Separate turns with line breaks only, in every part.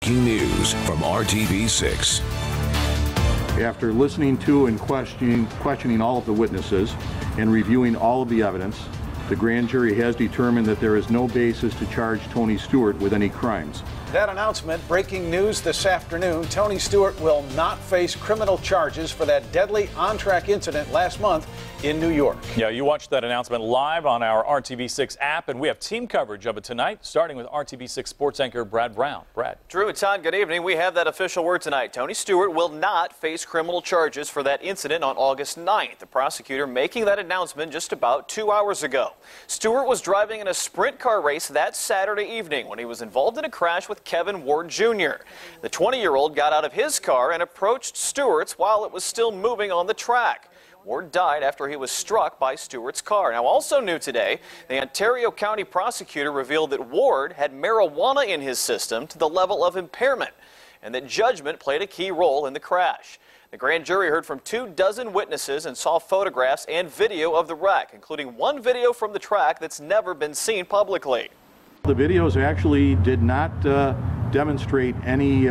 breaking news from RTV6.
After listening to and questioning all of the witnesses and reviewing all of the evidence, the grand jury has determined that there is no basis to charge Tony Stewart with any crimes.
That announcement, breaking news this afternoon. Tony Stewart will not face criminal charges for that deadly on-track incident last month in New York.
Yeah, you watched that announcement live on our RTV6 app, and we have team coverage of it tonight, starting with RTV6 sports anchor Brad Brown. Brad.
Drew and Todd, good evening. We have that official word tonight. Tony Stewart will not face criminal charges for that incident on August 9th. The prosecutor making that announcement just about 2 hours ago. Stewart was driving in a sprint car race that Saturday evening when he was involved in a crash with Kevin Ward Jr. The 20-year-old got out of his car and approached Stewart's while it was still moving on the track. Ward died after he was struck by Stewart's car. Now, also new today, the Ontario County prosecutor revealed that Ward had marijuana in his system to the level of impairment, and that judgment played a key role in the crash. The grand jury heard from 24 witnesses and saw photographs and video of the wreck, including one video from the track that's never been seen publicly.
The videos actually did not demonstrate any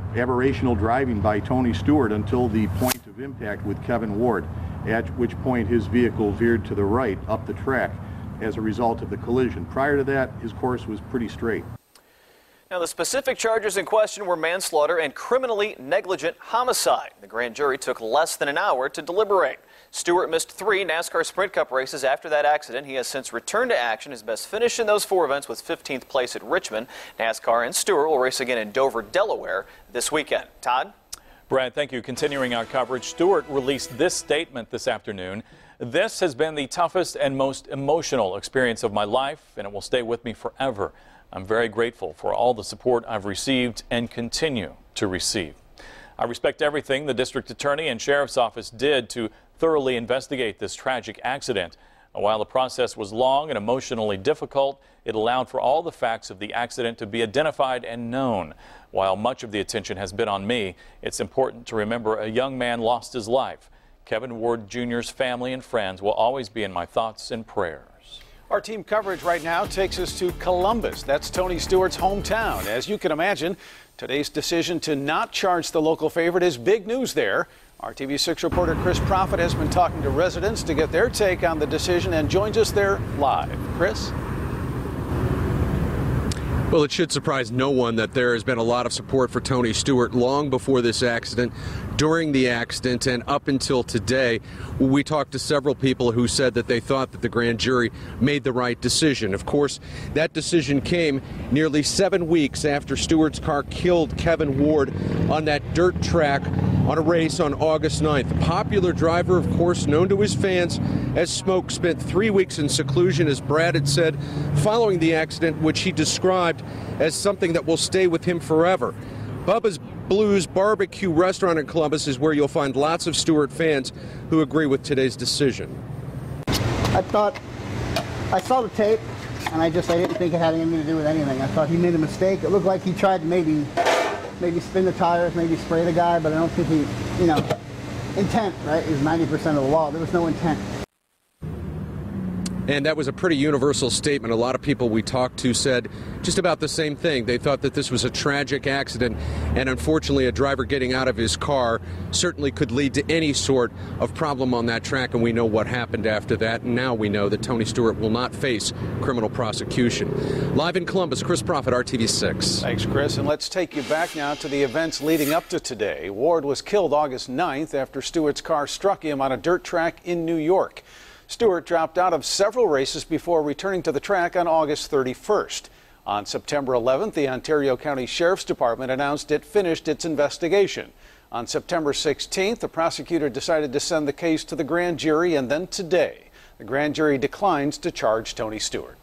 aberrational driving by Tony Stewart until the point of impact with Kevin Ward, at which point his vehicle veered to the right up the track as a result of the collision. Prior to that, his course was pretty straight.
Now, the specific charges in question were manslaughter and criminally negligent homicide. The grand jury took less than an hour to deliberate. Stewart missed 3 NASCAR Sprint Cup races after that accident. He has since returned to action. His best finish in those 4 events was 15th place at Richmond. NASCAR and Stewart will race again in Dover, Delaware this weekend. Todd?
Brad, thank you. Continuing our coverage, Stewart released this statement this afternoon. This has been the toughest and most emotional experience of my life, and it will stay with me forever. I'm very grateful for all the support I've received and continue to receive. I respect everything the district attorney and sheriff's office did to thoroughly investigate this tragic accident. While the process was long and emotionally difficult, it allowed for all the facts of the accident to be identified and known. While much of the attention has been on me, it's important to remember a young man lost his life. Kevin Ward Jr.'s family and friends will always be in my thoughts and prayers.
Our team coverage right now takes us to Columbus. That's Tony Stewart's hometown. As you can imagine, today's decision to not charge the local favorite is big news there. Our TV6 reporter Chris Profit has been talking to residents to get their take on the decision and joins us there live. Chris?
Well, it should surprise no one that there has been a lot of support for Tony Stewart long before this accident, during the accident, and up until today. We talked to several people who said that they thought that the grand jury made the right decision. Of course, that decision came nearly 7 weeks after Stewart's car killed Kevin Ward on that dirt track on a race on August 9th. The popular driver, of course, known to his fans as Smoke, spent 3 weeks in seclusion, as Brad had said, following the accident, which he described as something that will stay with him forever. Bubba's Blues Barbecue Restaurant in Columbus is where you'll find lots of Stewart fans who agree with today's decision.
I saw the tape, and I didn't think it had anything to do with anything. I thought he made a mistake. It looked like he tried to maybe spin the tires, maybe spray the guy, but I don't think he, intent, right, is 90% of the law. There was no intent.
And that was a pretty universal statement. A lot of people we talked to said just about the same thing. They thought that this was a tragic accident, and unfortunately a driver getting out of his car certainly could lead to any sort of problem on that track, and we know what happened after that. And now we know that Tony Stewart will not face criminal prosecution. Live in Columbus, Chris Profit, RTV6.
Thanks, Chris. And let's take you back now to the events leading up to today. Ward was killed August 9th after Stewart's car struck him on a dirt track in New York. Stewart dropped out of several races before returning to the track on August 31st. On September 11th, the Ontario County Sheriff's Department announced it finished its investigation. On September 16th, the prosecutor decided to send the case to the grand jury, and then today, the grand jury declines to charge Tony Stewart.